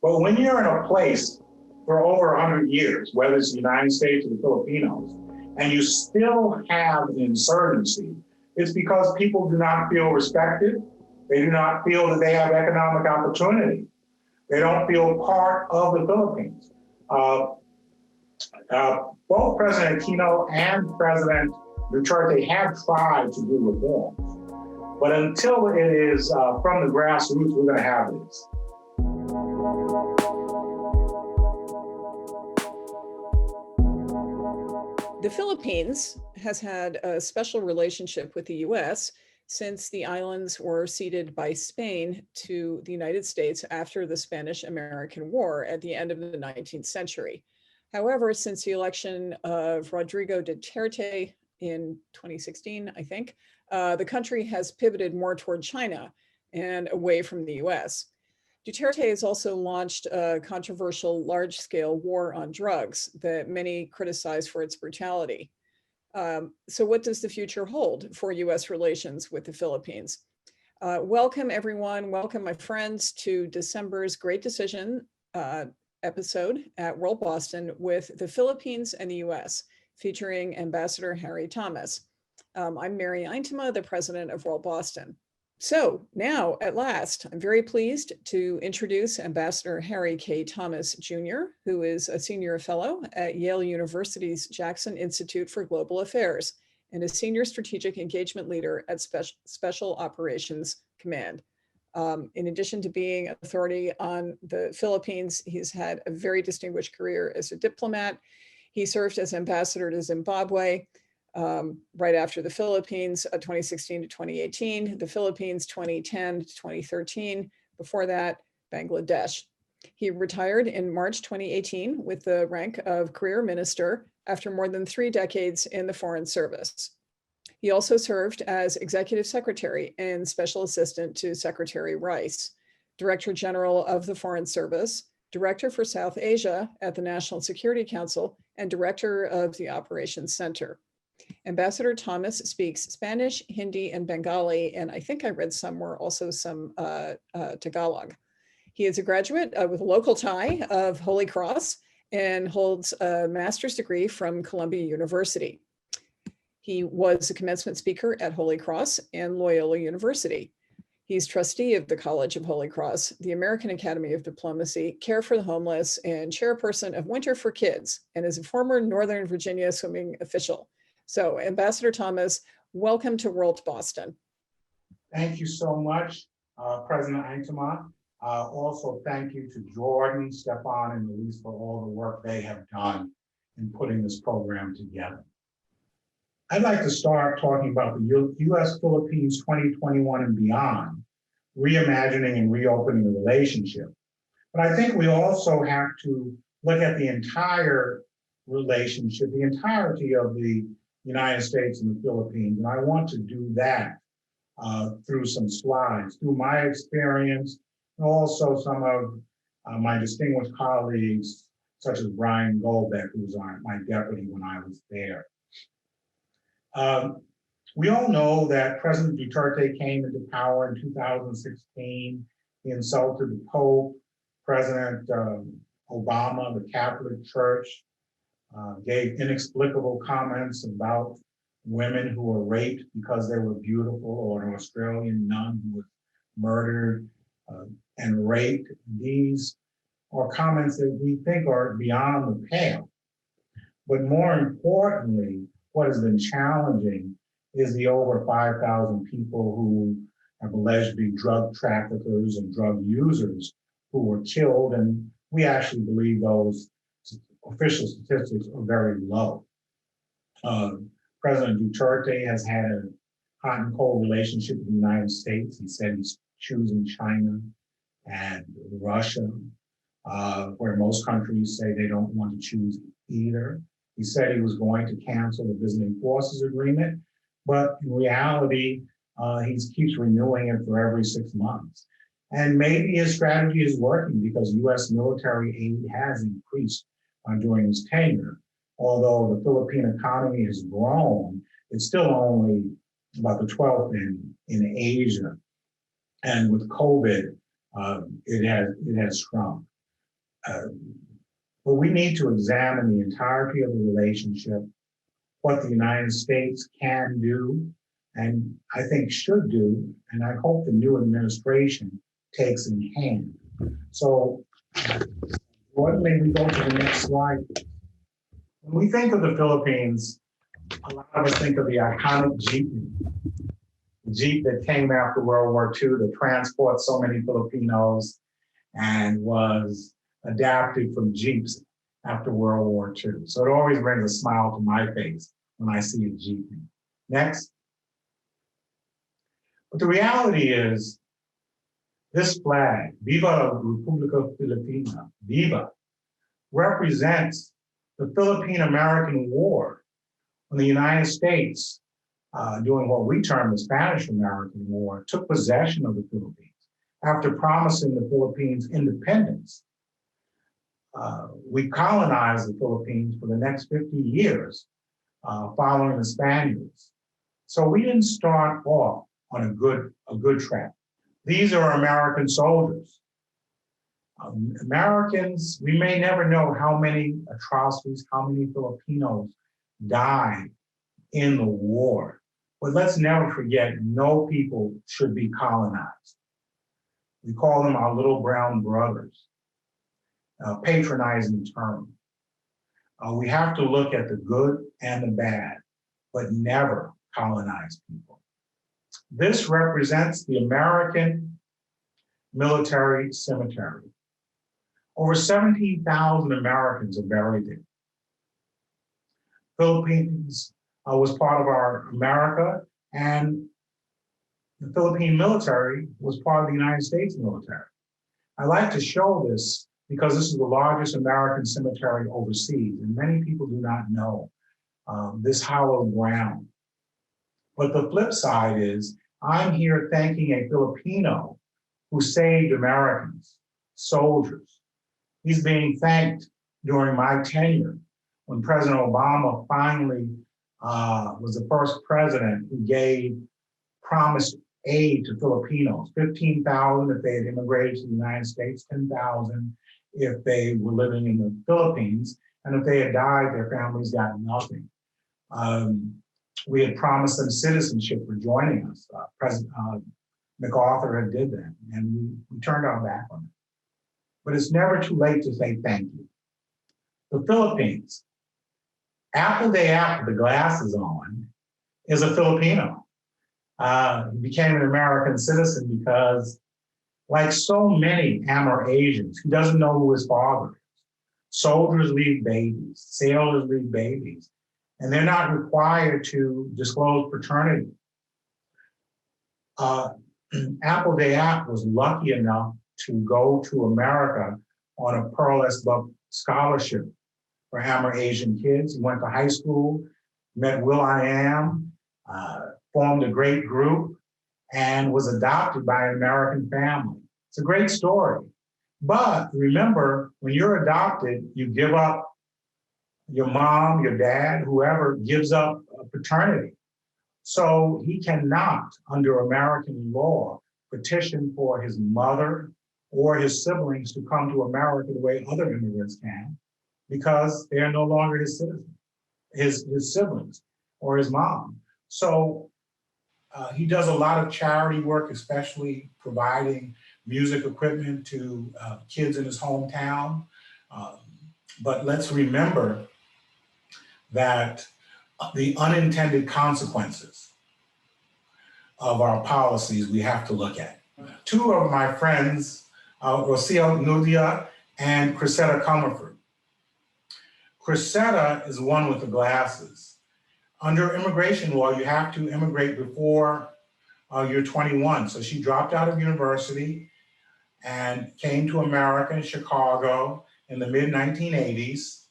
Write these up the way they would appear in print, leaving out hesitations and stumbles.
But when you're in a place for over 100 years, whether it's the United States or the Filipinos, and you still have an insurgency, it's because people do not feel respected. They do not feel that they have economic opportunity. They don't feel part of the Philippines. Both President Aquino and President Duterte have tried to do reforms. But until it is from the grassroots, we're going to have this. The Philippines has had a special relationship with the U.S. since the islands were ceded by Spain to the United States after the Spanish-American War at the end of the 19th century. However, since the election of Rodrigo Duterte in 2016, I think, the country has pivoted more toward China and away from the US. Duterte has also launched a controversial large-scale war on drugs that many criticize for its brutality. So what does the future hold for US relations with the Philippines? Welcome everyone, welcome my friends to December's Great Decision episode at World Boston with the Philippines and the US, featuring Ambassador Harry Thomas. I'm Mary Eintema, the president of World Boston. So now, at last, I'm very pleased to introduce Ambassador Harry K. Thomas, Jr., who is a senior fellow at Yale University's Jackson Institute for Global Affairs and a senior strategic engagement leader at Special Operations Command. In addition to being an authority on the Philippines, he's had a very distinguished career as a diplomat. He served as ambassador to Zimbabwe, right after the Philippines, 2016 to 2018, the Philippines 2010 to 2013, before that, Bangladesh. He retired in March 2018 with the rank of career minister after more than 3 decades in the Foreign Service. He also served as executive secretary and special assistant to Secretary Rice, Director General of the Foreign Service, Director for South Asia at the National Security Council, and Director of the Operations Center. Ambassador Thomas speaks Spanish, Hindi, and Bengali, and I think I read somewhere also some Tagalog. He is a graduate with a local tie of Holy Cross and holds a master's degree from Columbia University. He was a commencement speaker at Holy Cross and Loyola University. He's trustee of the College of Holy Cross, the American Academy of Diplomacy, Care for the Homeless, and chairperson of Winter for Kids, and is a former Northern Virginia swimming official. So, Ambassador Thomas, welcome to World Boston. Thank you so much, President Eintema. Also, thank you to Jordan, Stefan, and Elise for all the work they have done in putting this program together. I'd like to start talking about the U.S.-Philippines 2021 and beyond, reimagining and reopening the relationship. But I think we also have to look at the entire relationship, the entirety of the United States and the Philippines. And I want to do that through some slides, through my experience, and also some of my distinguished colleagues, such as Brian Goldbeck, who was my deputy when I was there. We all know that President Duterte came into power in 2016. He insulted the Pope, President Obama, the Catholic Church, gave inexplicable comments about women who were raped because they were beautiful, or an Australian nun who was murdered and raped. These are comments that we think are beyond the pale. But more importantly, what has been challenging is the over 5,000 people who have alleged to be drug traffickers and drug users who were killed, and we actually believe those official statistics are very low. President Duterte has had a hot and cold relationship with the United States. He said he's choosing China and Russia, where most countries say they don't want to choose either. He said he was going to cancel the visiting forces agreement, but in reality, he keeps renewing it for every 6 months. And maybe his strategy is working because U.S. military aid has increased during his tenure. Although the Philippine economy has grown, it's still only about the 12th in Asia. And with COVID, it has shrunk. But we need to examine the entirety of the relationship, what the United States can do, and I think should do, and I hope the new administration takes in hand. So, may we go to the next slide? When we think of the Philippines, a lot of us think of the iconic Jeep that came after World War II to transport so many Filipinos and was adapted from Jeeps after World War II. So it always brings a smile to my face when I see a Jeep. Next. But the reality is, this flag, Viva Republica Filipina, Viva, represents the Philippine-American War when the United States, during what we term the Spanish-American War, took possession of the Philippines after promising the Philippines independence. We colonized the Philippines for the next 50 years following the Spaniards. So we didn't start off on a good track. These are American soldiers. Americans, we may never know how many atrocities, how many Filipinos died in the war. But let's never forget, no people should be colonized. We call them our little brown brothers, patronizing term. We have to look at the good and the bad, but never colonize people. This represents the American military cemetery. Over 17,000 Americans are buried there. Philippines was part of our America, and the Philippine military was part of the United States military. I like to show this because this is the largest American cemetery overseas, and many people do not know this hallowed ground. But the flip side is, I'm here thanking a Filipino who saved Americans, soldiers. He's being thanked during my tenure when President Obama finally was the first president who promised aid to Filipinos, 15,000 if they had immigrated to the United States, 10,000 if they were living in the Philippines, and if they had died, their families got nothing. We had promised them citizenship for joining us. President MacArthur had did that, and we turned our back on it. But it's never too late to say thank you. The Philippines, Apple Day Apple, the glasses on, is a Filipino. He became an American citizen because, like so many Amerasians, he doesn't know who his father is. Soldiers leave babies, sailors leave babies, and they're not required to disclose paternity. Apple Day Apple was lucky enough to go to America on a Pearl S. Buck scholarship for Amerasian kids. He went to high school, met Will.i.am, formed a great group, and was adopted by an American family. It's a great story. But remember, when you're adopted, you give up your mom, your dad, whoever gives up paternity. So he cannot, under American law, petition for his mother or his siblings to come to America the way other immigrants can, because they are no longer his citizens, his siblings or his mom. So he does a lot of charity work, especially providing music equipment to kids in his hometown. But let's remember that the unintended consequences of our policies we have to look at. Two of my friends, Rocio Nudia and Cressida Comerford. Cressida is one with the glasses. Under immigration law, you have to immigrate before you're 21. So she dropped out of university and came to America in Chicago in the mid-1980s,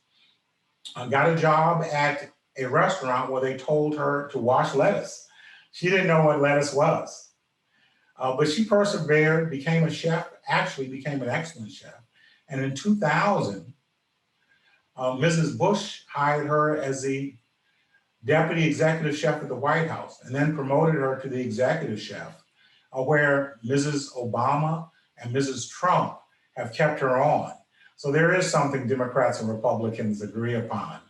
got a job at a restaurant where they told her to wash lettuce. She didn't know what lettuce was, but she persevered, became a chef, actually became an excellent chef. And in 2000, Mrs. Bush hired her as the deputy executive chef at the White House, and then promoted her to the executive chef, where Mrs. Obama and Mrs. Trump have kept her on. So there is something Democrats and Republicans agree upon.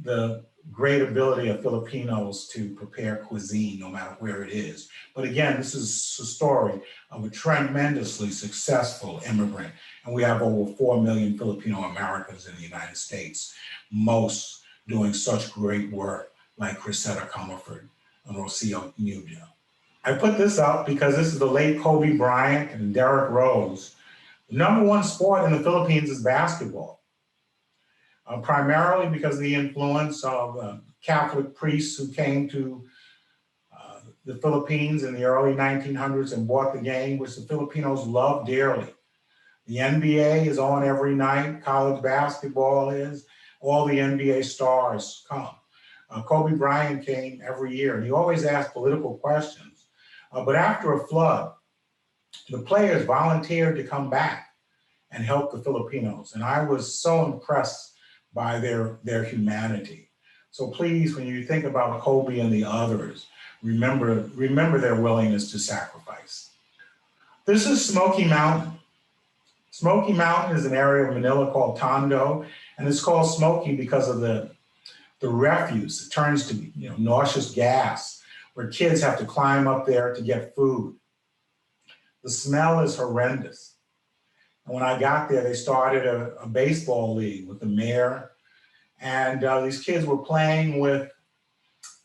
The great ability of Filipinos to prepare cuisine, no matter where it is. But again, this is a story of a tremendously successful immigrant. And we have over 4 million Filipino Americans in the United States, most doing such great work like Crisetta Comerford and Rocio Nuño. I put this up because this is the late Kobe Bryant and Derrick Rose. The number one sport in the Philippines is basketball. Primarily because of the influence of Catholic priests who came to the Philippines in the early 1900s and bought the game, which the Filipinos love dearly. The NBA is on every night, college basketball is, all the NBA stars come. Kobe Bryant came every year, and he always asked political questions. But after a flood, the players volunteered to come back and help the Filipinos. And I was so impressed by their humanity. So please, when you think about Kobe and the others, remember their willingness to sacrifice. This is Smoky Mountain. Smoky Mountain is an area of Manila called Tondo, and it's called Smoky because of the refuse. It turns to nauseous gas, where kids have to climb up there to get food. The smell is horrendous. And when I got there, they started a baseball league with the mayor, and these kids were playing with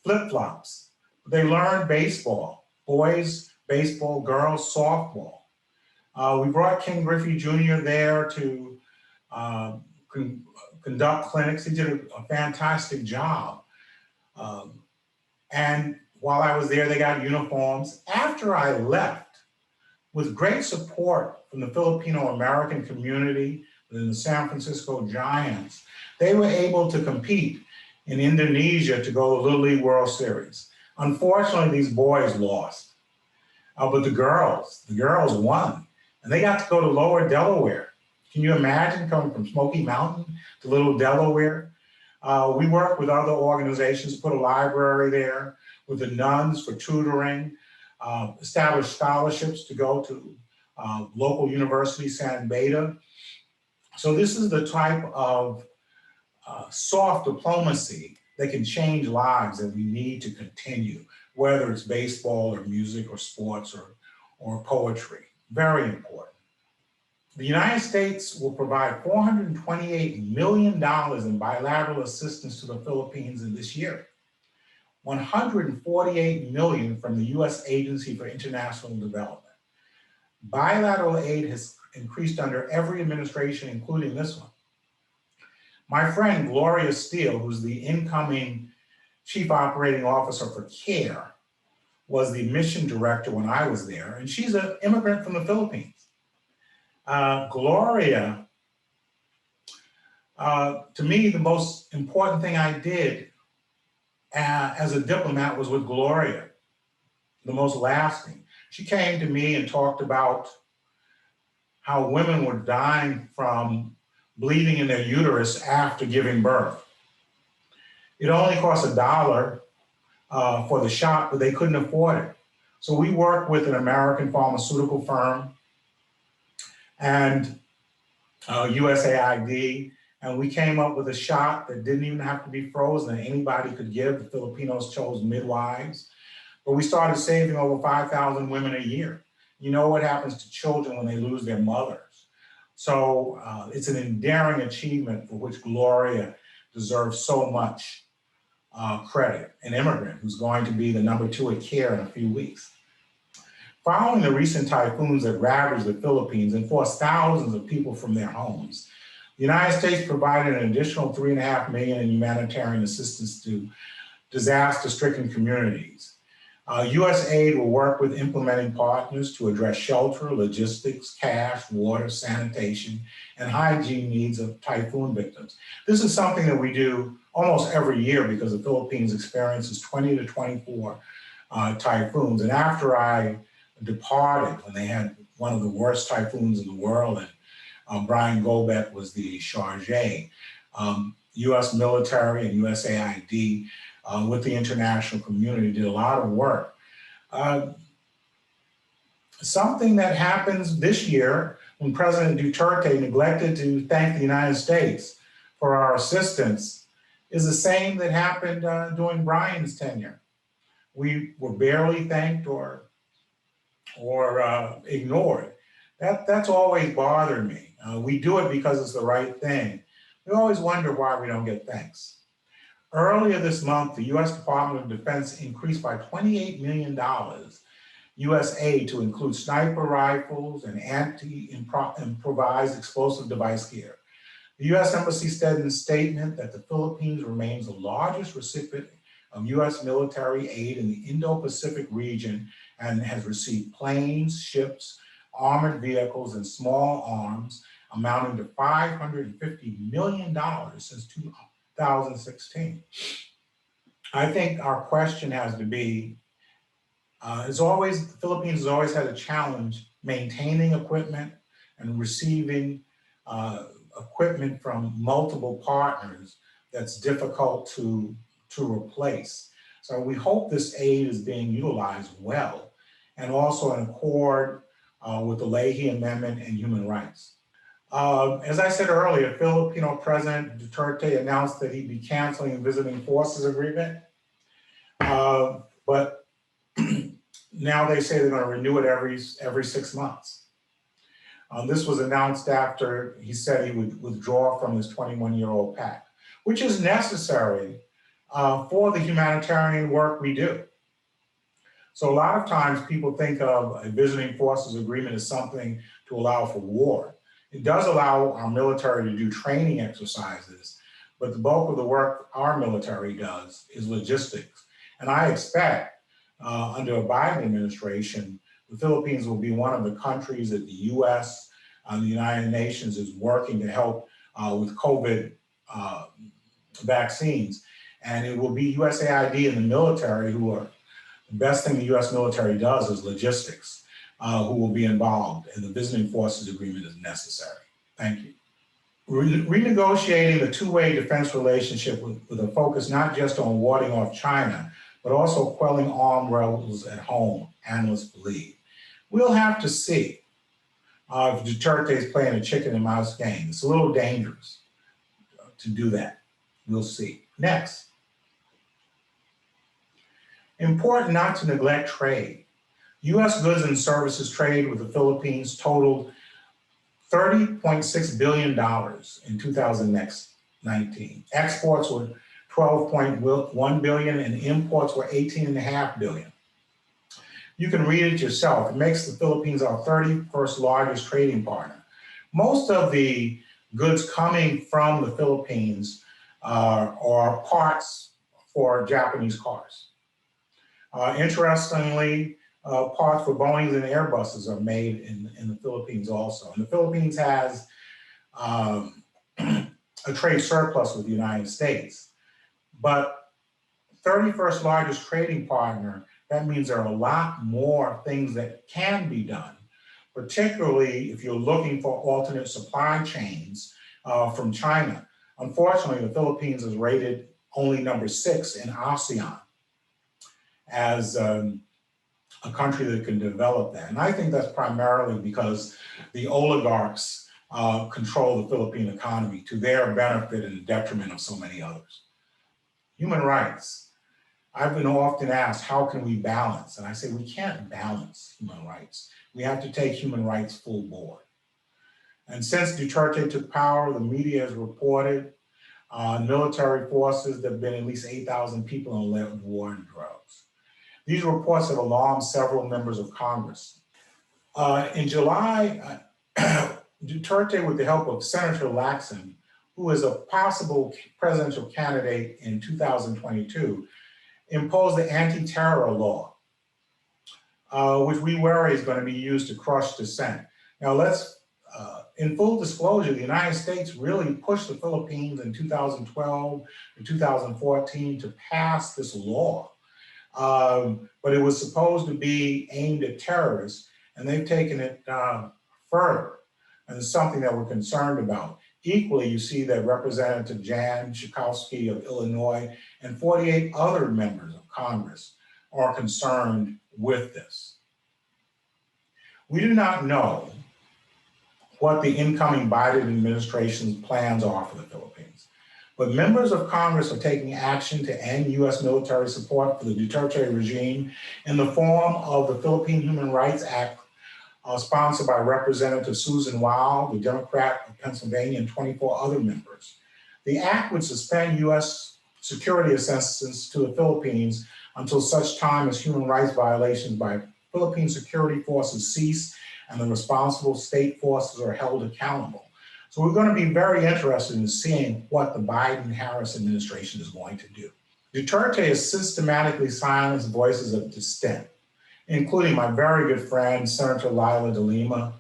flip-flops. They learned baseball, boys baseball, girls softball. We brought King Griffey Jr. there to conduct clinics. He did a fantastic job. And while I was there, they got uniforms. After I left, with great support from the Filipino American community and the San Francisco Giants, they were able to compete in Indonesia to go to Little League World Series. Unfortunately, these boys lost, but the girls won, and they got to go to Lower Delaware. Can you imagine coming from Smoky Mountain to Little Delaware? We worked with other organizations to put a library there, with the nuns for tutoring, established scholarships to go to local university, San Beda. So this is the type of soft diplomacy that can change lives that we need to continue, whether it's baseball or music or sports or poetry. Very important. The United States will provide $428 million in bilateral assistance to the Philippines in this year. $148 million from the U.S. Agency for International Development. Bilateral aid has increased under every administration, including this one. My friend Gloria Steele, who's the incoming Chief Operating Officer for CARE, was the mission director when I was there, and she's an immigrant from the Philippines. Gloria, to me, the most important thing I did as a diplomat was with Gloria, the most lasting. She came to me and talked about how women were dying from bleeding in their uterus after giving birth. It only cost $1 for the shot, but they couldn't afford it. So we worked with an American pharmaceutical firm and USAID, and we came up with a shot that didn't even have to be frozen, that anybody could give. The Filipinos chose midwives, but we started saving over 5,000 women a year. You know what happens to children when they lose their mothers. So it's an endearing achievement for which Gloria deserves so much credit, an immigrant who's going to be the #2 at CARE in a few weeks. Following the recent typhoons that ravaged the Philippines and forced thousands of people from their homes, the United States provided an additional $3.5 million in humanitarian assistance to disaster-stricken communities. U.S. aid will work with implementing partners to address shelter, logistics, cash, water, sanitation, and hygiene needs of typhoon victims. This is something that we do almost every year because the Philippines experiences 20 to 24 typhoons. And after I departed, when they had one of the worst typhoons in the world, and Brian Gobet was the charge, U.S. military and USAID with the international community did a lot of work. Something that happens this year, when President Duterte neglected to thank the United States for our assistance is the same that happened during Brian's tenure. We were barely thanked or ignored. That's always bothered me. We do it because it's the right thing. We always wonder why we don't get thanks. Earlier this month, the U.S. Department of Defense increased by $28 million U.S. aid to include sniper rifles and anti-improvised explosive device gear. The U.S. Embassy said in a statement that the Philippines remains the largest recipient of U.S. military aid in the Indo-Pacific region and has received planes, ships, armored vehicles, and small arms amounting to $550 million since 2016. I think our question has to be, the Philippines has always had a challenge maintaining equipment and receiving equipment from multiple partners that's difficult to replace. So we hope this aid is being utilized well and also in accord with the Leahy Amendment and human rights. As I said earlier, Filipino President Duterte announced that he'd be canceling the visiting forces agreement, but now they say they're going to renew it every 6 months. This was announced after he said he would withdraw from his 21-year-old pact, which is necessary for the humanitarian work we do. So a lot of times people think of a visiting forces agreement as something to allow for war. It does allow our military to do training exercises, but the bulk of the work our military does is logistics. And I expect under a Biden administration, the Philippines will be one of the countries that the U.S. and the United Nations is working to help with COVID vaccines. And it will be USAID and the military who are, the best thing the U.S. military does is logistics, who will be involved, and the visiting forces agreement is necessary. Thank you. Renegotiating the two-way defense relationship with a focus not just on warding off China, but also quelling armed rebels at home, analysts believe. We'll have to see if Duterte is playing a chicken and mouse game. It's a little dangerous to do that. We'll see. Next. Important not to neglect trade. U.S. goods and services trade with the Philippines totaled $30.6 billion in 2019. Exports were $12.1 billion and imports were $18.5 billion. You can read it yourself. It makes the Philippines our 31st largest trading partner. Most of the goods coming from the Philippines are parts for Japanese cars. Interestingly, parts for Boeings and Airbuses are made in the Philippines also. And the Philippines has a trade surplus with the United States. But 31st largest trading partner, that means there are a lot more things that can be done, particularly if you're looking for alternate supply chains from China. Unfortunately, the Philippines is rated only number 6 in ASEAN as a country that can develop that. And I think that's primarily because the oligarchs control the Philippine economy to their benefit and the detriment of so many others. Human rights. I've been often asked, how can we balance? And I say, we can't balance human rights. We have to take human rights full board. And since Duterte took power, the media has reported military forces, there have been at least 8,000 people on the war on drugs. These reports have alarmed several members of Congress. In July, Duterte, with the help of Senator Laxon, who is a possible presidential candidate in 2022, imposed the anti-terror law, which we worry is going to be used to crush dissent. Now in full disclosure, the United States really pushed the Philippines in 2012 and 2014 to pass this law. But it was supposed to be aimed at terrorists, and they've taken it further. And it's something that we're concerned about. Equally, you see that Representative Jan Schakowsky of Illinois and 48 other members of Congress are concerned with this. We do not know what the incoming Biden administration's plans are for the Philippines. But members of Congress are taking action to end U.S. military support for the Duterte regime in the form of the Philippine Human Rights Act, sponsored by Representative Susan Weil, the Democrat of Pennsylvania, and 24 other members. The act would suspend U.S. security assistance to the Philippines until such time as human rights violations by Philippine security forces cease and the responsible state forces are held accountable. So we're going to be very interested in seeing what the Biden-Harris administration is going to do. Duterte has systematically silenced voices of dissent, including my very good friend, Senator Lila de Lima,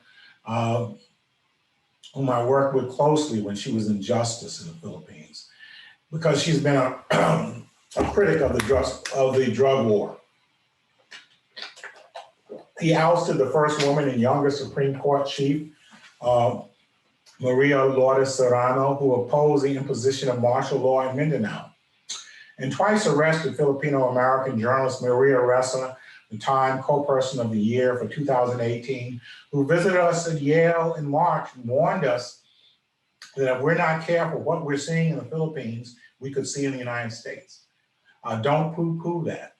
whom I worked with closely when she was in justice in the Philippines, because she's been a, a critic of the drug war. He ousted the first woman and youngest Supreme Court chief, Maria Lourdes Serrano, who opposed the imposition of martial law in Mindanao. And twice arrested Filipino-American journalist Maria Ressa, the Time Co-Person of the Year for 2018, who visited us at Yale in March and warned us that if we're not careful, what we're seeing in the Philippines, we could see in the United States. Don't poo-poo that.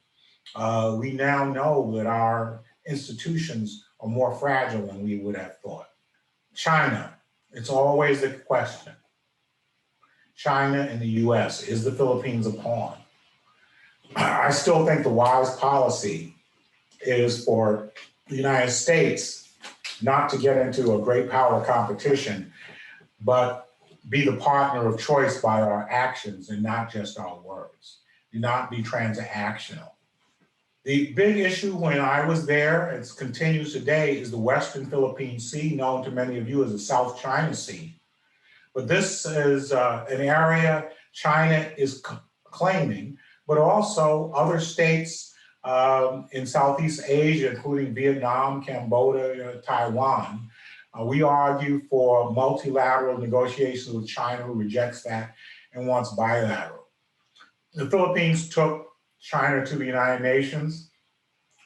We now know that our institutions are more fragile than we would have thought. China, it's always a question. China and the U.S., is the Philippines a pawn? I still think the wise policy is for the United States not to get into a great power competition, but be the partner of choice by our actions and not just our words. Do not be transactional. The big issue when I was there, it continues today, is the Western Philippine Sea, known to many of you as the South China Sea. But this is an area China is claiming, but also other states in Southeast Asia, including Vietnam, Cambodia, Taiwan. We argue for multilateral negotiations with China, who rejects that and wants bilateral. The Philippines took China to the United Nations,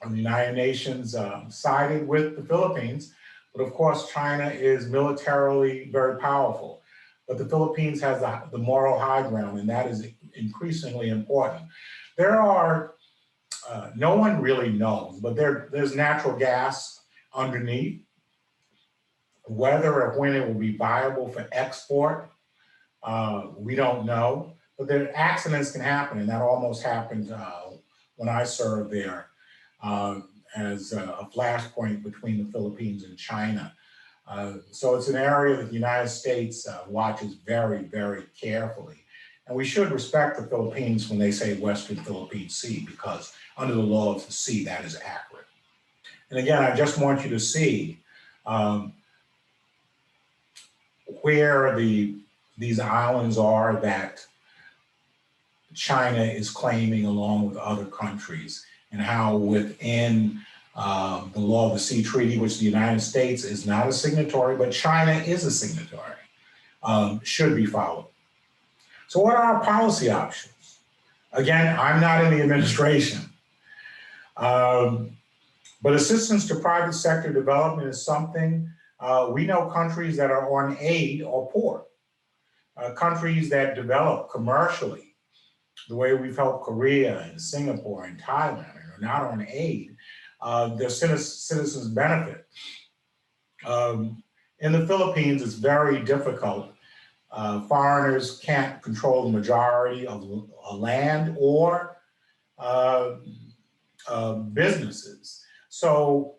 and the United Nations sided with the Philippines, but of course China is militarily very powerful. But the Philippines has the moral high ground, and that is increasingly important. There are, no one really knows, but there's natural gas underneath. Whether or when it will be viable for export, we don't know. But there accidents can happen, and that almost happened when I served there as a flashpoint between the Philippines and China. So it's an area that the United States watches very, very carefully. And we should respect the Philippines when they say Western Philippine Sea, because under the law of the sea, that is accurate. And again, I just want you to see where these islands are that China is claiming along with other countries, and how within the Law of the Sea Treaty, which the United States is not a signatory, but China is a signatory, should be followed. So what are our policy options? Again, I'm not in the administration, but assistance to private sector development is something we know countries that are on aid are poor. Countries that develop commercially, the way we've helped Korea and Singapore and Thailand, and are not on aid, their citizens benefit. In the Philippines, it's very difficult. Foreigners can't control the majority of land or businesses. So,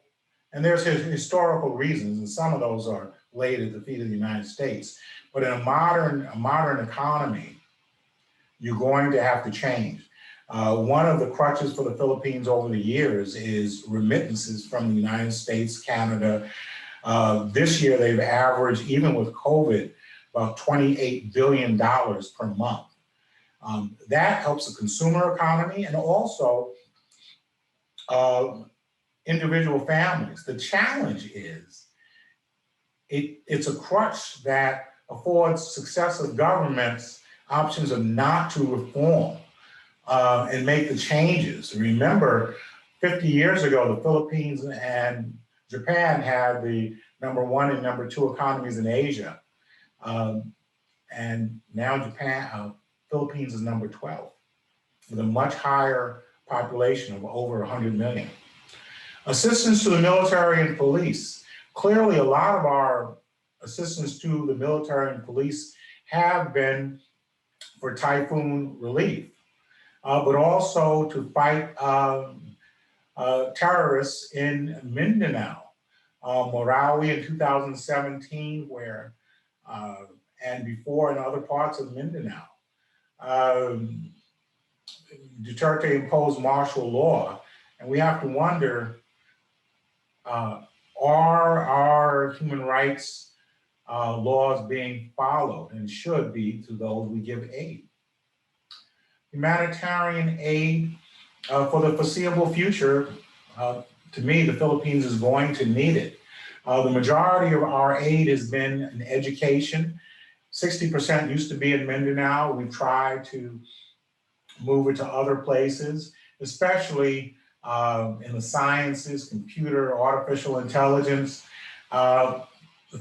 and there's historical reasons, and some of those are laid at the feet of the United States. But in a modern economy, you're going to have to change. One of the crutches for the Philippines over the years is remittances from the United States, Canada. This year, they've averaged, even with COVID, about $28 billion per month. That helps the consumer economy and also individual families. The challenge is it's a crutch that affords successive governments options of not to reform and make the changes. Remember, 50 years ago, the Philippines and Japan had the number one and number two economies in Asia. And now Philippines is number 12, with a much higher population of over 100 million. Assistance to the military and police. Clearly, a lot of our assistance to the military and police have been for typhoon relief, but also to fight terrorists in Mindanao, Marawi in 2017, where and before in other parts of Mindanao. Duterte imposed martial law, and we have to wonder, are our human rights laws being followed, and should be, to those we give aid? Humanitarian aid for the foreseeable future, to me, the Philippines is going to need it. The majority of our aid has been in education. 60% used to be in Mindanao. We've tried to move it to other places, especially in the sciences, computer, artificial intelligence. The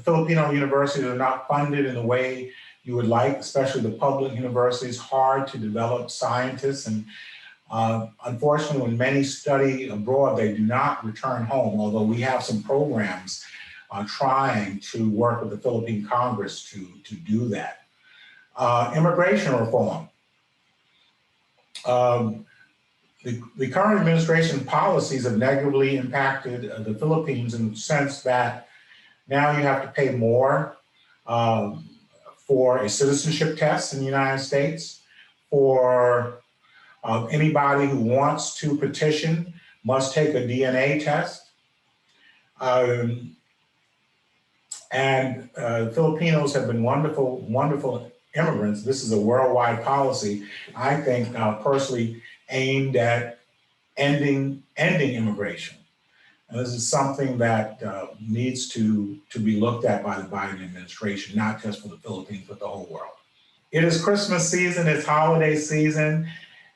Filipino universities are not funded in the way you would like, especially the public universities. Hard to develop scientists, and unfortunately, when many study abroad, they do not return home, although we have some programs trying to work with the Philippine Congress to do that. Immigration reform. The current administration policies have negatively impacted the Philippines in the sense that now you have to pay more for a citizenship test in the United States. For anybody who wants to petition must take a DNA test. And Filipinos have been wonderful, wonderful immigrants. This is a worldwide policy, I think, personally aimed at ending immigration. And this is something that needs to be looked at by the Biden administration, not just for the Philippines, but the whole world. It is Christmas season, it's holiday season.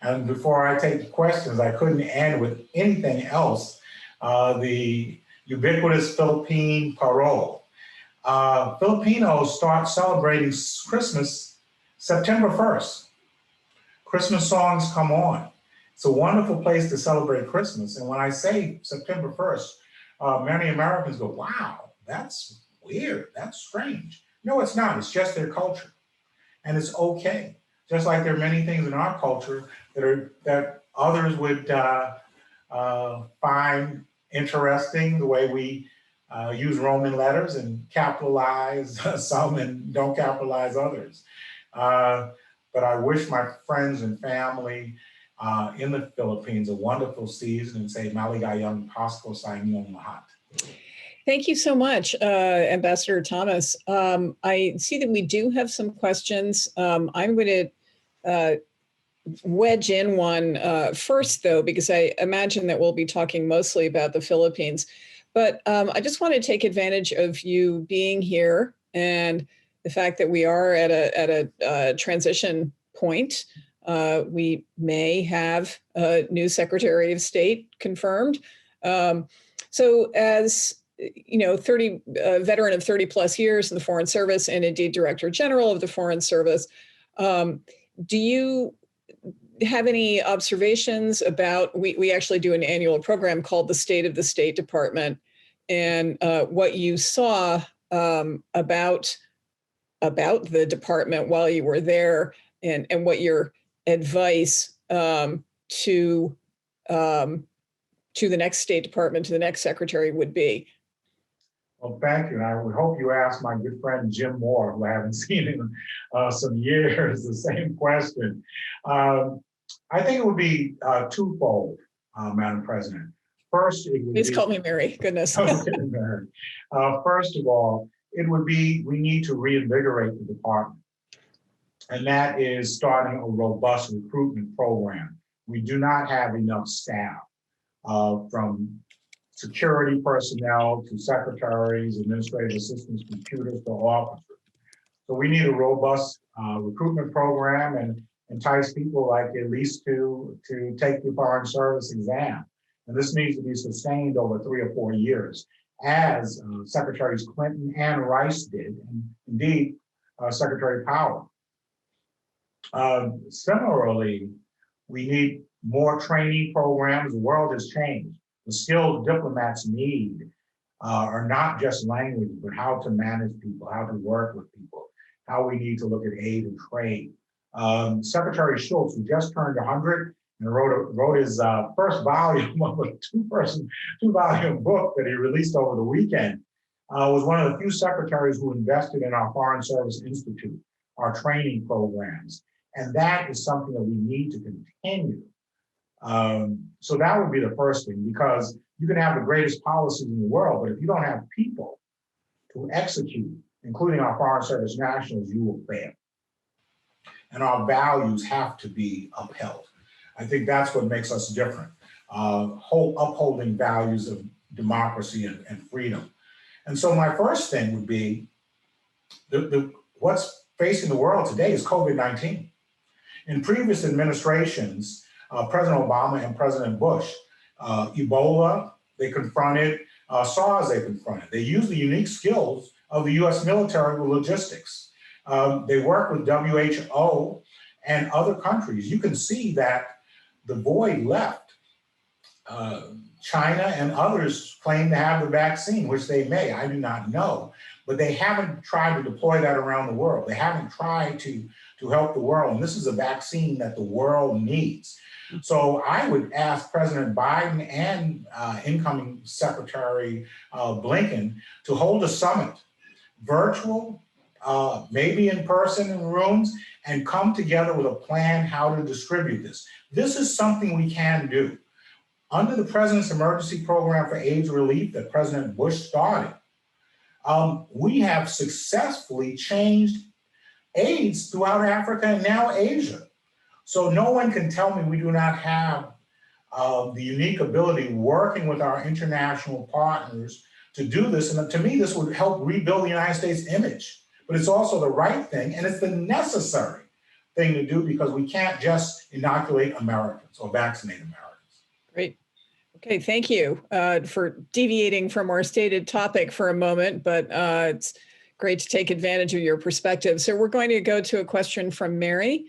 And before I take the questions, I couldn't end with anything else. The ubiquitous Philippine parole. Filipinos start celebrating Christmas September 1st. Christmas songs come on. It's a wonderful place to celebrate Christmas. And when I say September 1st, many Americans go, wow, that's weird, that's strange. No, it's not, it's just their culture. And it's okay. Just like there are many things in our culture that others would find interesting, the way we use Roman letters and capitalize some and don't capitalize others. But I wish my friends and family in the Philippines a wonderful season, and say maligayang Pasko sa inyong lahat. Thank you so much, Ambassador Thomas. I see that we do have some questions. I'm going to wedge in one first, though, because I imagine that we'll be talking mostly about the Philippines. But I just want to take advantage of you being here and the fact that we are at a transition point. We may have a new Secretary of State confirmed. So as you know, veteran of 30 plus years in the Foreign Service, and indeed Director General of the Foreign Service, do you have any observations about, we actually do an annual program called the State of the State Department, and what you saw about the department while you were there, and what your advice to the next State Department, to the next Secretary would be? Well, thank you. And I would hope you ask my good friend Jim Moore, who I haven't seen in some years, the same question. I think it would be twofold, Madam President. First, it would Please call me Mary, goodness. Okay, Mary. First of all, it would be, we need to reinvigorate the department. And that is starting a robust recruitment program. We do not have enough staff, from security personnel to secretaries, administrative assistants, computers to officers. So we need a robust recruitment program and entice people like Elise to take the Foreign Service exam. And this needs to be sustained over 3 or 4 years as Secretaries Clinton and Rice did, and indeed Secretary Powell. Similarly, we need more training programs. The world has changed. The skills diplomats need are not just language, but how to manage people, how to work with people, how we need to look at aid and trade. Secretary Schultz, who just turned 100 and wrote his first volume of a two-volume book that he released over the weekend, was one of the few secretaries who invested in our Foreign Service Institute, our training programs. And that is something that we need to continue. So that would be the first thing, because you can have the greatest policies in the world, but if you don't have people to execute, including our Foreign Service nationals, you will fail. And our values have to be upheld. I think that's what makes us different, upholding values of democracy and freedom. And so my first thing would be, what's facing the world today is COVID-19. In previous administrations, President Obama and President Bush, Ebola, they confronted, SARS, they confronted. They used the unique skills of the US military with logistics. They work with WHO and other countries. You can see that the void left. China and others claim to have the vaccine, which they may, I do not know, but they haven't tried to deploy that around the world. They haven't tried to help the world. And this is a vaccine that the world needs. So I would ask President Biden and incoming Secretary Blinken to hold a summit, virtual, maybe in person in rooms, and come together with a plan how to distribute this. This is something we can do. Under the President's Emergency Program for AIDS Relief that President Bush started, we have successfully changed AIDS throughout Africa and now Asia. So no one can tell me we do not have the unique ability working with our international partners to do this. And to me, this would help rebuild the United States image. But it's also the right thing, and it's the necessary thing to do, because we can't just inoculate Americans or vaccinate Americans. Great. Okay, thank you for deviating from our stated topic for a moment, but it's great to take advantage of your perspective. So we're going to go to a question from Mary.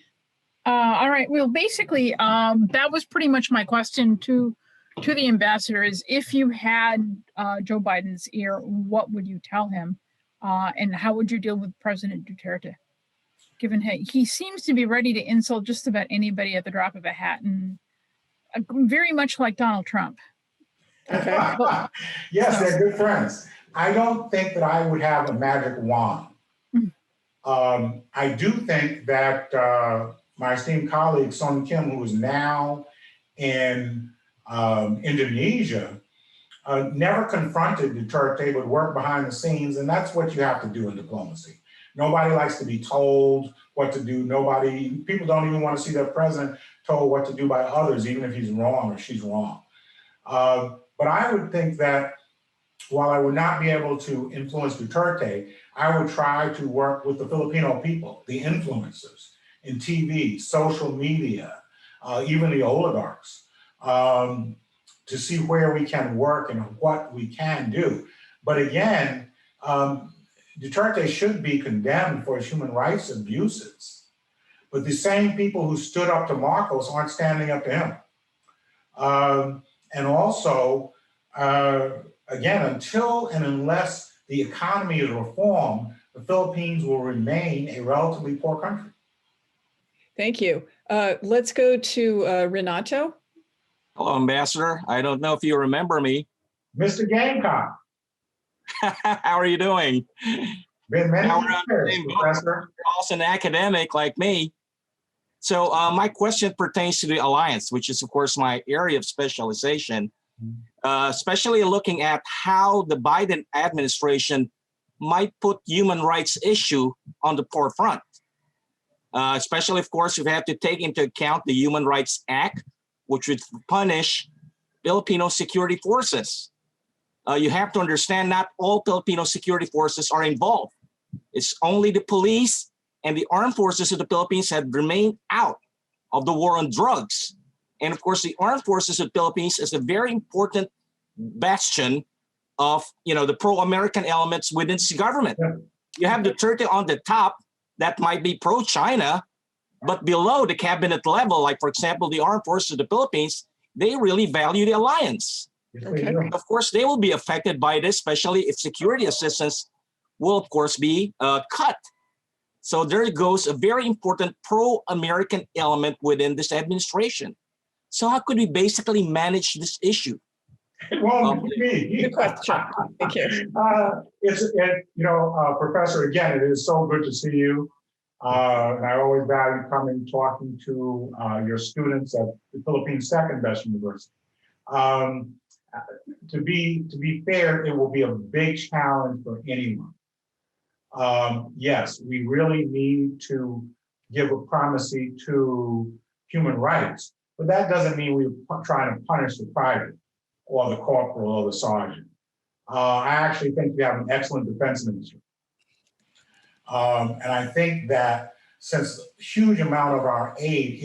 All right. Well, basically, that was pretty much my question to the ambassador is, if you had Joe Biden's ear, what would you tell him? And how would you deal with President Duterte? Given he seems to be ready to insult just about anybody at the drop of a hat, and very much like Donald Trump. Okay. Yes, they're good friends. I don't think that I would have a magic wand. I do think that my esteemed colleague, Son Kim, who is now in Indonesia, never confronted Duterte, but worked behind the scenes, and that's what you have to do in diplomacy. Nobody likes to be told what to do. People don't even want to see their president told what to do by others, even if he's wrong or she's wrong. But I would think that while I would not be able to influence Duterte, I would try to work with the Filipino people, the influencers in TV, social media, even the oligarchs, to see where we can work and what we can do. But again, Duterte should be condemned for his human rights abuses. But the same people who stood up to Marcos aren't standing up to him. And also, again, until and unless the economy is reformed, the Philippines will remain a relatively poor country. Thank you. Let's go to Renato. Hello, Ambassador. I don't know if you remember me. Mr. Gamecock. How are you doing? Been many years, Professor. You're also an academic like me. So my question pertains to the alliance, which is, of course, my area of specialization, especially looking at how the Biden administration might put human rights issue on the forefront. Especially, of course, you have to take into account the Human Rights Act, which would punish Filipino security forces. You have to understand not all Filipino security forces are involved. It's only the police and the armed forces of the Philippines have remained out of the war on drugs. And of course, the armed forces of the Philippines is a very important bastion of, the pro-American elements within the government. Yeah. You have Duterte on the top that might be pro-China, but below the cabinet level, like for example, the armed forces of the Philippines, they really value the alliance. Yes, Okay. they do. Of course, they will be affected by this, especially if security assistance will, of course, be cut. So there goes a very important pro-American element within this administration. So how could we basically manage this issue? It won't be me. Good question. Thank you. Professor, again, it is so good to see you. And I always value coming, talking to your students at the Philippines' second best university. To be fair, it will be a big challenge for anyone. Yes, we really need to give a primacy to human rights, but that doesn't mean we're trying to punish the private or the corporal or the sergeant. I actually think we have an excellent defense ministry. And I think that since a huge amount of our aid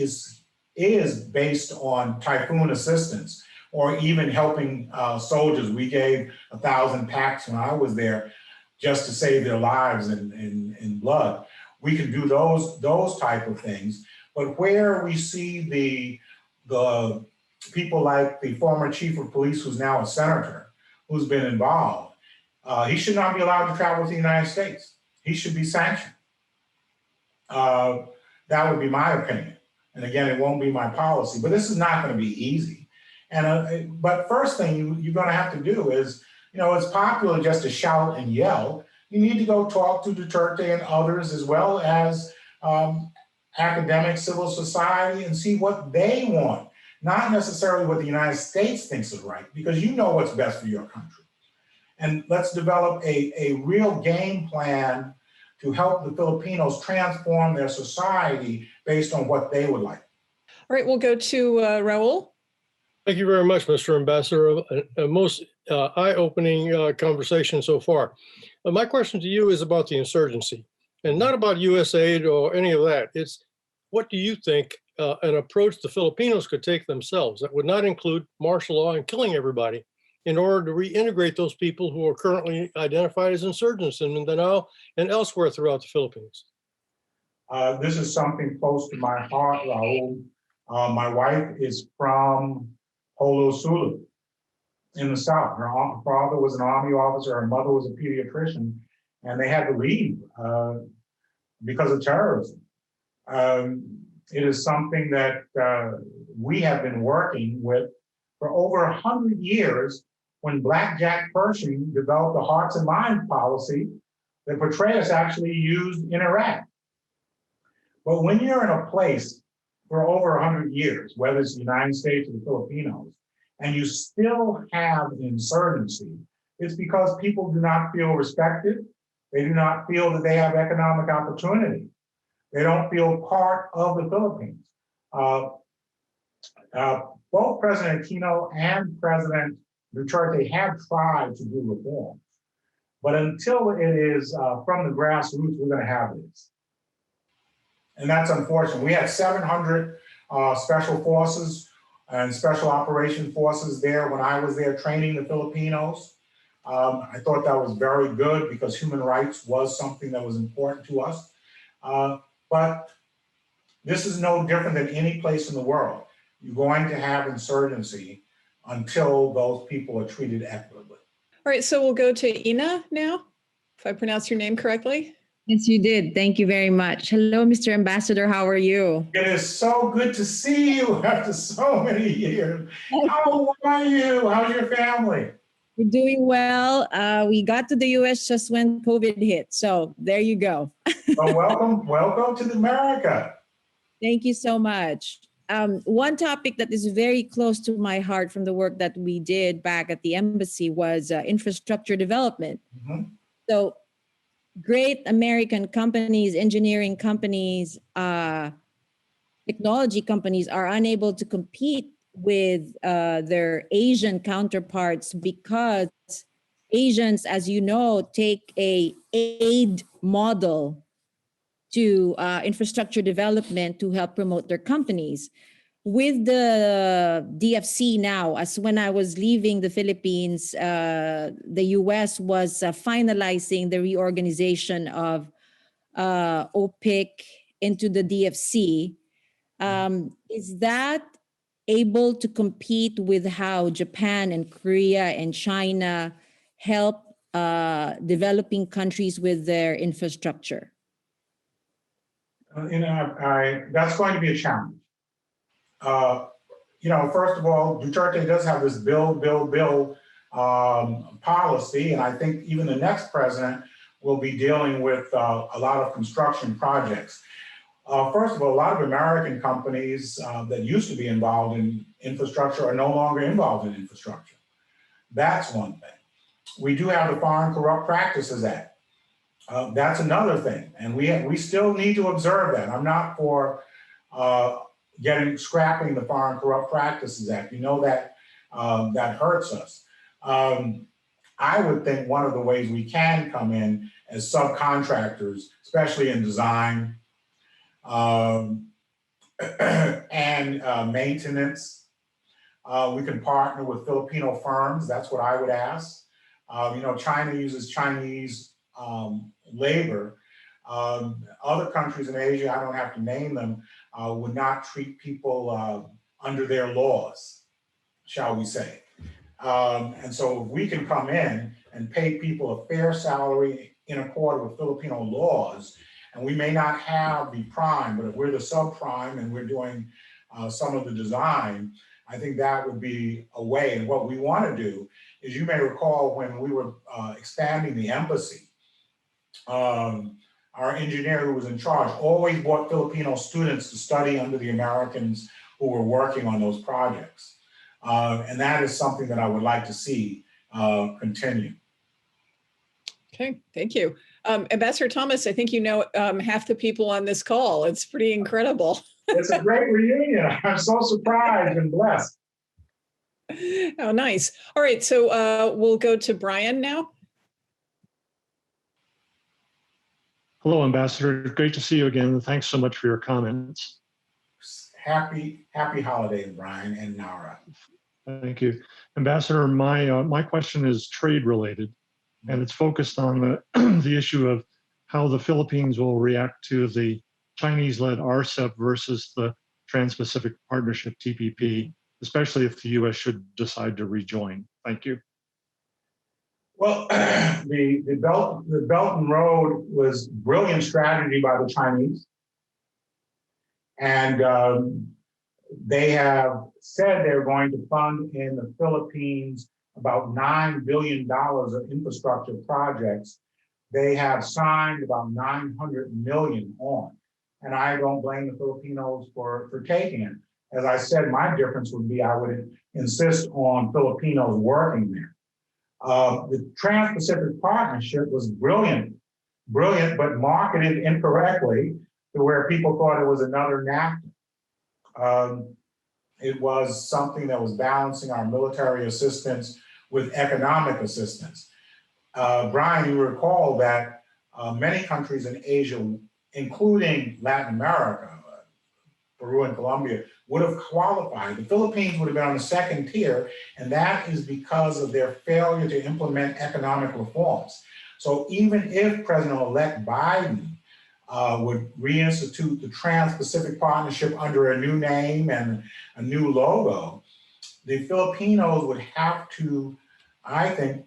is based on typhoon assistance or even helping soldiers, we gave 1,000 packs when I was there just to save their lives in blood. We can do those type of things. But where we see the people like the former chief of police, who's now a senator, who's been involved, he should not be allowed to travel to the United States. He should be sanctioned. That would be my opinion. And again, it won't be my policy, but this is not going to be easy. And but first thing you're going to have to do is, it's popular just to shout and yell. You need to go talk to Duterte and others, as well as academic civil society, and see what they want, not necessarily what the United States thinks is right, because you know what's best for your country. And let's develop a real game plan to help the Filipinos transform their society based on what they would like. All right, we'll go to Raul. Thank you very much, Mr. Ambassador. A most eye-opening conversation so far. My question to you is about the insurgency, and not about U.S. aid or any of that. It's what do you think an approach the Filipinos could take themselves that would not include martial law and killing everybody in order to reintegrate those people who are currently identified as insurgents in Mindanao and elsewhere throughout the Philippines? This is something close to my heart, Raul. My wife is from Holo Sulu in the South. Her father was an Army officer, her mother was a pediatrician, and they had to leave because of terrorism. It is something that we have been working with for over 100 years. When Black Jack Pershing developed the Hearts and Minds policy that Petraeus actually used in Iraq. But when you're in a place for over 100 years, whether it's the United States or the Filipinos, and you still have insurgency, it's because people do not feel respected. They do not feel that they have economic opportunity. They don't feel part of the Philippines. Both President Aquino and President Duterte have tried to do reforms, but until it is from the grassroots, we're going to have this. And that's unfortunate. We had 700 special forces and special operation forces there when I was there training the Filipinos. I thought that was very good because human rights was something that was important to us. But this is no different than any place in the world. You're going to have insurgency until those people are treated equitably. All right, so we'll go to Ina now, if I pronounce your name correctly. Yes, you did. Thank you very much. Hello, Mr. Ambassador. How are you? It is so good to see you after so many years. How are you? How's your family? We're doing well. We got to the U.S. just when COVID hit. So there you go. Well, welcome to America. Thank you so much. One topic that is very close to my heart from the work that we did back at the embassy was infrastructure development. Mm-hmm. So great American companies, engineering companies, technology companies are unable to compete with their Asian counterparts because Asians, as you know, take a aid model to infrastructure development to help promote their companies. with the DFC now, as when I was leaving the Philippines, the US was finalizing the reorganization of OPIC into the DFC. Is that able to compete with how Japan and Korea and China help developing countries with their infrastructure? That's going to be a challenge. First of all, Duterte does have this build policy, and I think even the next president will be dealing with a lot of construction projects. First of all, a lot of American companies that used to be involved in infrastructure are no longer involved in infrastructure. That's one thing. We do have the Foreign Corrupt Practices Act. That's another thing, and we still need to observe that. I'm not for scrapping the Foreign Corrupt Practices Act. That that hurts us. I would think one of the ways we can come in as subcontractors, especially in design and maintenance, we can partner with Filipino firms. That's what I would ask. China uses Chinese labor. Other countries in Asia, I don't have to name them, would not treat people under their laws, shall we say. And so if we can come in and pay people a fair salary in accord with Filipino laws, and we may not have the prime, but if we're the subprime and we're doing some of the design, I think that would be a way. And what we want to do is, you may recall when we were expanding the embassy, our engineer who was in charge always brought Filipino students to study under the Americans who were working on those projects. And that is something that I would like to see continue. Okay, thank you. Ambassador Thomas, I think half the people on this call. It's pretty incredible. It's a great reunion. I'm so surprised and blessed. Oh, nice. All right, so we'll go to Brian now. Hello, Ambassador. Great to see you again. Thanks so much for your comments. Happy holidays, Brian and Nara. Thank you. Ambassador, my question is trade related, and it's focused on the issue of how the Philippines will react to the Chinese-led RCEP versus the Trans-Pacific Partnership, TPP, especially if the U.S. should decide to rejoin. Thank you. Well, the Belt and Road was brilliant strategy by the Chinese. And they have said they're going to fund in the Philippines about $9 billion of infrastructure projects. They have signed about 900 million on. And I don't blame the Filipinos for taking it. As I said, my difference would be I would insist on Filipinos working there. The Trans-Pacific Partnership was brilliant, but marketed incorrectly to where people thought it was another NAFTA. It was something that was balancing our military assistance with economic assistance. Brian, you recall that many countries in Asia, including Latin America, Peru and Colombia, would have qualified. The Philippines would have been on the second tier, and that is because of their failure to implement economic reforms. So even if President-elect Biden would reinstitute the Trans-Pacific Partnership under a new name and a new logo, the Filipinos would have to, I think,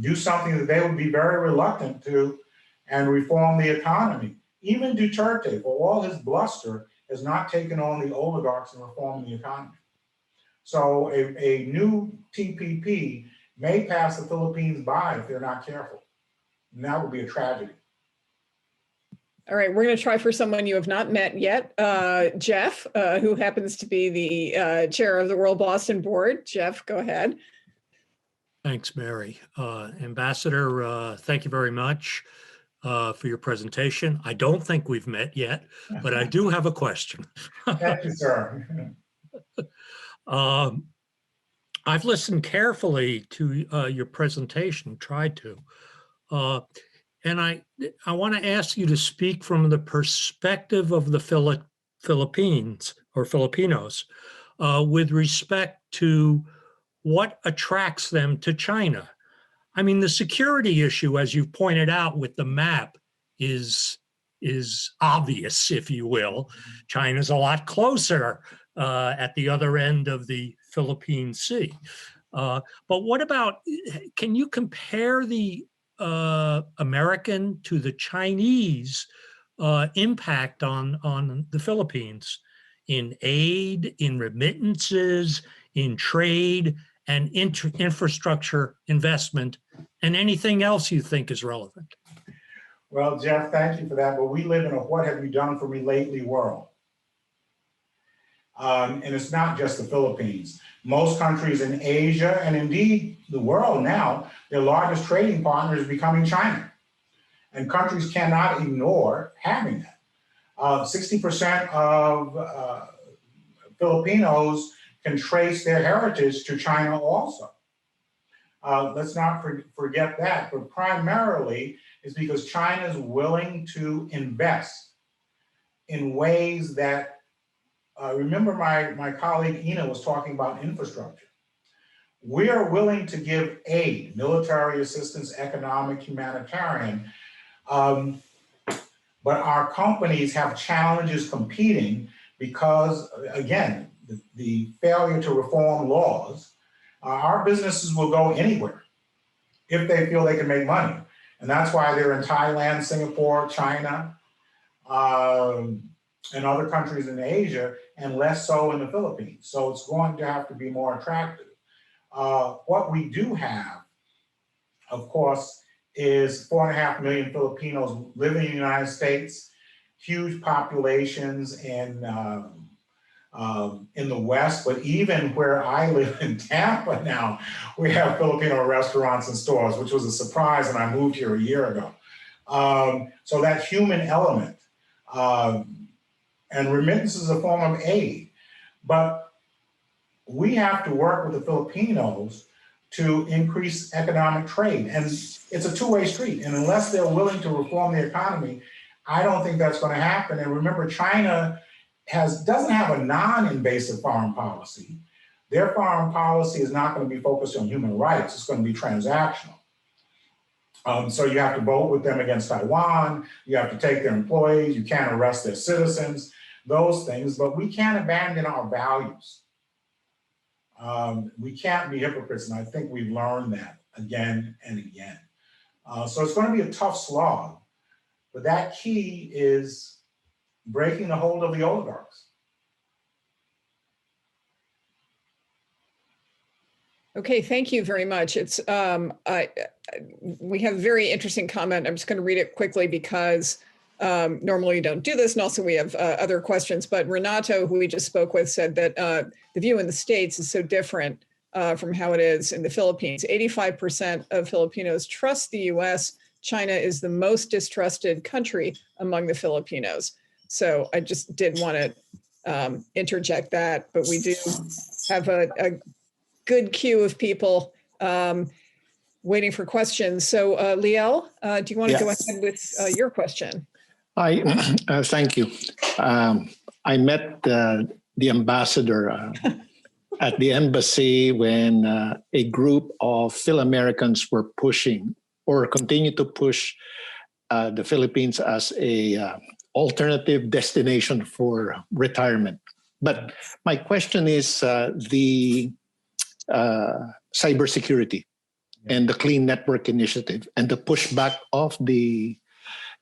do something that they would be very reluctant to, and reform the economy. Even Duterte, for all his bluster, has not taken on the oligarchs and reforming the economy. So a new TPP may pass the Philippines by if they're not careful. And that would be a tragedy. All right, we're going to try for someone you have not met yet, Jeff, who happens to be the chair of the World Boston Board. Jeff, go ahead. Thanks, Mary. Ambassador, thank you very much for your presentation. I don't think we've met yet, but I do have a question. Thank you, sir. I've listened carefully to your presentation, tried to, and I want to ask you to speak from the perspective of the Philippines or Filipinos with respect to what attracts them to China. I mean, the security issue, as you've pointed out with the map, is obvious, if you will. China's a lot closer at the other end of the Philippine Sea. But what about, can you compare the American to the Chinese impact on the Philippines in aid, in remittances, in trade, and infrastructure investment, and anything else you think is relevant? Well, Jeff, thank you for that, but we live in a what have you done for me lately world. And it's not just the Philippines. Most countries in Asia, and indeed the world now, their largest trading partner is becoming China. And countries cannot ignore having that. 60% of Filipinos can trace their heritage to China also. Let's not forget that, but primarily it's because China is willing to invest in ways that, remember my colleague Ina was talking about infrastructure. We are willing to give aid, military assistance, economic, humanitarian, but our companies have challenges competing because, again, the failure to reform laws. Our businesses will go anywhere if they feel they can make money. And that's why they're in Thailand, Singapore, China, and other countries in Asia, and less so in the Philippines. So it's going to have to be more attractive. What we do have, of course, is 4.5 million Filipinos living in the United States, huge populations in the West, but even where I live in Tampa now, we have Filipino restaurants and stores, which was a surprise when I moved here a year ago. So that human element, and remittance is a form of aid, but we have to work with the Filipinos to increase economic trade. And it's a two-way street. And unless they're willing to reform the economy, I don't think that's going to happen. And remember, China doesn't have a non-invasive foreign policy. Their foreign policy is not going to be focused on human rights. It's going to be transactional. So you have to vote with them against Taiwan. You have to take their employees. You can't arrest their citizens, those things. But we can't abandon our values. We can't be hypocrites. And I think we've learned that again and again. So it's going to be a tough slog. But that key is breaking the hold of the oligarchs. Okay, thank you very much. It's we have a very interesting comment. I'm just going to read it quickly because normally you don't do this, and also we have other questions. But Renato, who we just spoke with, said that the view in the States is so different from how it is in the Philippines. 85% of Filipinos trust the U.S. China is the most distrusted country among the Filipinos. So I just did want to interject that, but we do have a good queue of people waiting for questions. So Liel, do you want to go ahead with your question? Thank you. I met the ambassador at the embassy when a group of Phil-Americans were pushing or continue to push the Philippines as a alternative destination for retirement. But my question is the cybersecurity and the Clean Network Initiative and the pushback of the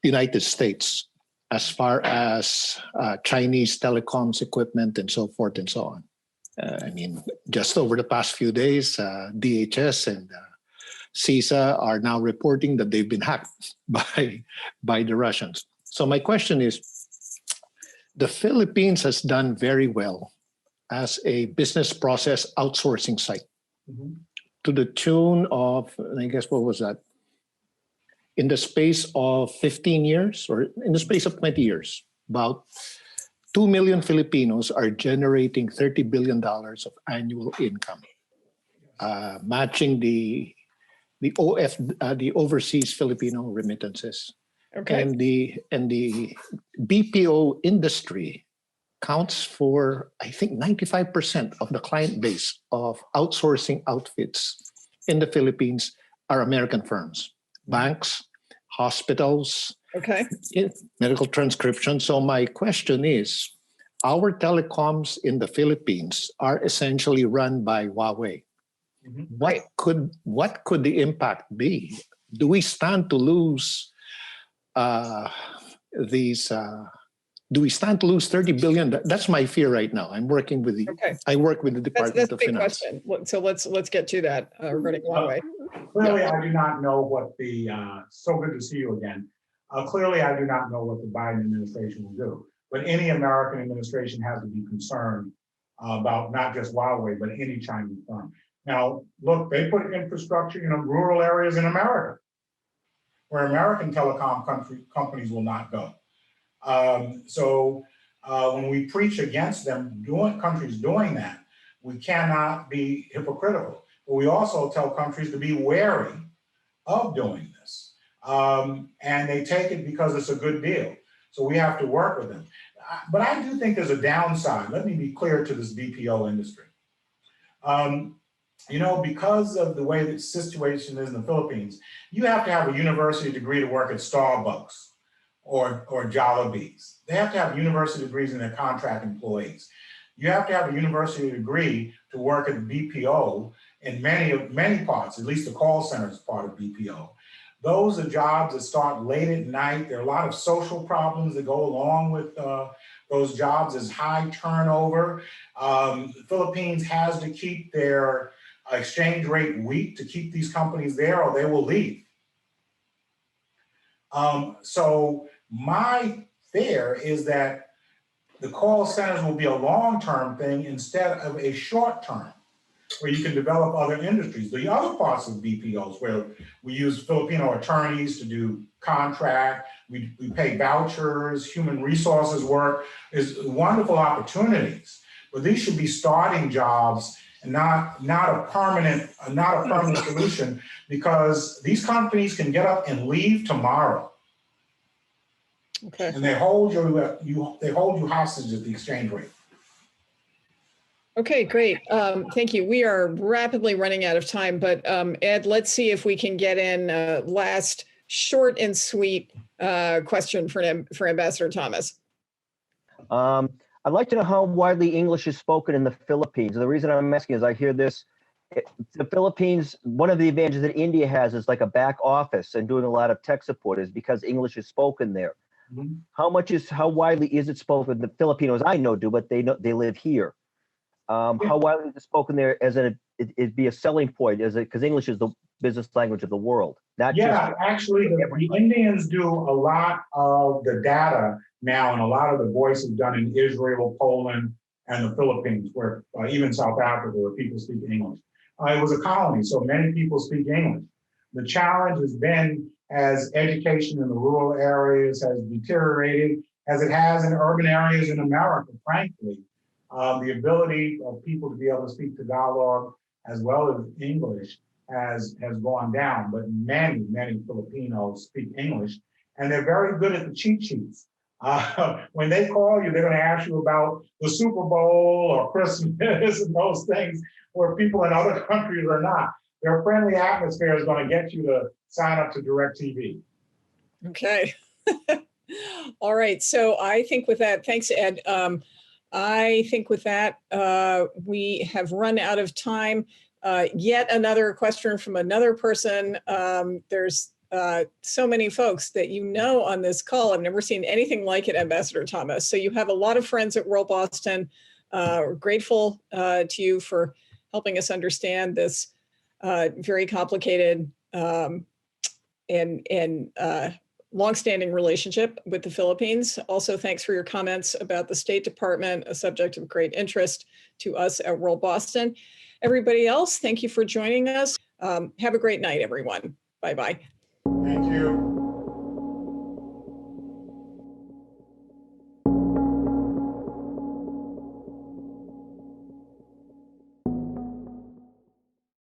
United States as far as Chinese telecoms equipment and so forth and so on. I mean, just over the past few days, DHS and CISA are now reporting that they've been hacked by the Russians. So my question is, the Philippines has done very well as a business process outsourcing site to the tune of, I guess, what was that? In the space of 15 years or in the space of 20 years, about 2 million Filipinos are generating $30 billion of annual income, matching the overseas Filipino remittances. Okay. And the BPO industry counts for, I think, 95% of the client base of outsourcing outfits in the Philippines are American firms, banks, hospitals, Okay. medical transcription. So my question is, our telecoms in the Philippines are essentially run by Huawei. Mhm. What could the impact be? Do we stand to lose do we stand to lose 30 billion? That's my fear right now. I work with the Department That's a of big Finance. question. So let's get to that regarding Huawei. Clearly, I do not know what the, so good to see you again. Clearly, I do not know what the Biden administration will do, but any American administration has to be concerned about not just Huawei, but any Chinese firm. Now, look, they put infrastructure in rural areas in America where American telecom companies will not go. So when we preach against them, countries doing that, we cannot be hypocritical. But we also tell countries to be wary of doing this. And they take it because it's a good deal. So we have to work with them. But I do think there's a downside. Let me be clear to this BPO industry. Because of the way the situation is in the Philippines, you have to have a university degree to work at Starbucks or Jollibee's. They have to have university degrees in their contract employees. You have to have a university degree to work at the BPO in many parts, at least the call center is part of BPO. Those are jobs that start late at night. There are a lot of social problems that go along with those jobs. There's high turnover. The Philippines has to keep their exchange rate weak to keep these companies there or they will leave. So my fear is that the call centers will be a long-term thing instead of a short-term, where you can develop other industries. The other parts of BPOs where we use Filipino attorneys to do contract, we pay vouchers, human resources work, is wonderful opportunities. But these should be starting jobs and not a permanent solution, because these companies can get up and leave tomorrow. Okay. And they hold you hostage at the exchange rate. Okay, great. Thank you. We are rapidly running out of time, but Ed, let's see if we can get in last short and sweet question for Ambassador Thomas. I'd like to know how widely English is spoken in the Philippines. The reason I'm asking is I hear this, the Philippines, one of the advantages that India has is like a back office and doing a lot of tech support is because English is spoken there. Mm-hmm. How widely is it spoken? The Filipinos I know do, but they live here. How widely is it spoken there as it'd be a selling point? Because English is the business language of the world. Actually, the Indians do a lot of the data now, and a lot of the voice is done in Israel, Poland, and the Philippines, where even South Africa, where people speak English. It was a colony, so many people speak English. The challenge has been, as education in the rural areas has deteriorated, as it has in urban areas in America, frankly, the ability of people to be able to speak Tagalog as well as English has gone down. But many Filipinos speak English, and they're very good at the cheat sheets. When they call you, they're going to ask you about the Super Bowl or Christmas and those things where people in other countries are not. Their friendly atmosphere is going to get you to sign up to DirecTV. Okay. All right. So I think with that, thanks, Ed. I think with that, we have run out of time. Yet another question from another person. There's so many folks that on this call. I've never seen anything like it, Ambassador Thomas. So you have a lot of friends at World Boston. We're grateful to you for helping us understand this very complicated and longstanding relationship with the Philippines. Also, thanks for your comments about the State Department, a subject of great interest to us at World Boston. Everybody else, thank you for joining us. Have a great night, everyone. Bye-bye. Thank you.